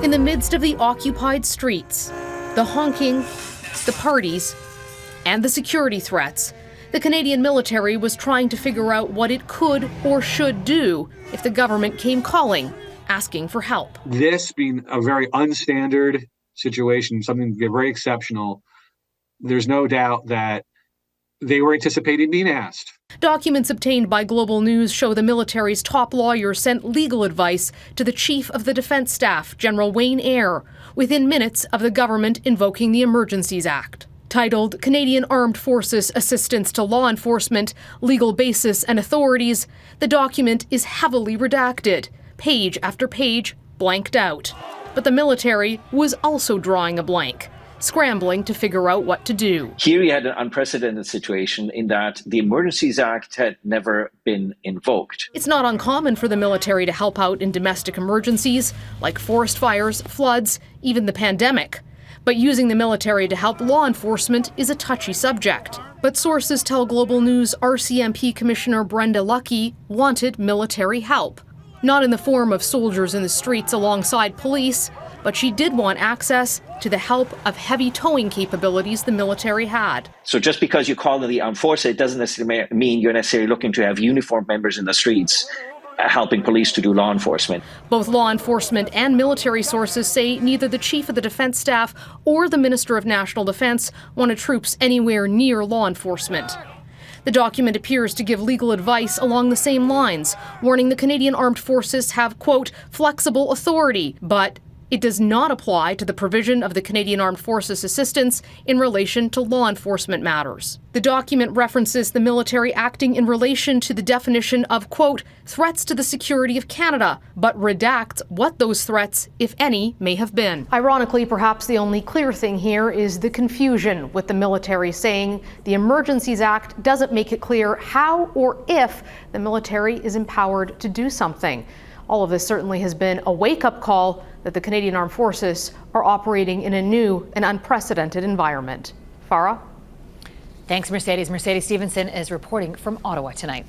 In the midst of the occupied streets, the honking, the parties, and the security threats, the Canadian military was trying to figure out what it could or should do if the government came calling, asking for help. This being a very unstandard situation, something very exceptional, there's no doubt that they were anticipating being asked. Documents obtained by Global News show the military's top lawyer sent legal advice to the Chief of the Defence Staff, General Wayne Eyre, within minutes of the government invoking the Emergencies Act. Titled Canadian Armed Forces Assistance to Law Enforcement, Legal Basis and Authorities, the document is heavily redacted, page after page blanked out. But the military was also drawing a blank, scrambling to figure out what to do. Here you had an unprecedented situation in that the Emergencies Act had never been invoked. It's not uncommon for the military to help out in domestic emergencies like forest fires, floods, even the pandemic. But using the military to help law enforcement is a touchy subject. But sources tell Global News RCMP Commissioner Brenda Lucki wanted military help. Not in the form of soldiers in the streets alongside police, but she did want access to the help of heavy towing capabilities the military had. So just because you call it the armed forces, it doesn't necessarily mean you're necessarily looking to have uniformed members in the streets helping police to do law enforcement. Both law enforcement and military sources say neither the Chief of the Defence Staff or the Minister of National Defence wanted troops anywhere near law enforcement. The document appears to give legal advice along the same lines, warning the Canadian Armed Forces have, quote, flexible authority, but it does not apply to the provision of the Canadian Armed Forces assistance in relation to law enforcement matters. The document references the military acting in relation to the definition of, quote, threats to the security of Canada, but redacts what those threats, if any, may have been. Ironically, perhaps the only clear thing here is the confusion with the military saying the Emergencies Act doesn't make it clear how or if the military is empowered to do something. All of this certainly has been a wake-up call that the Canadian Armed Forces are operating in a new and unprecedented environment. Farah? Thanks, Mercedes. Mercedes Stephenson is reporting from Ottawa tonight.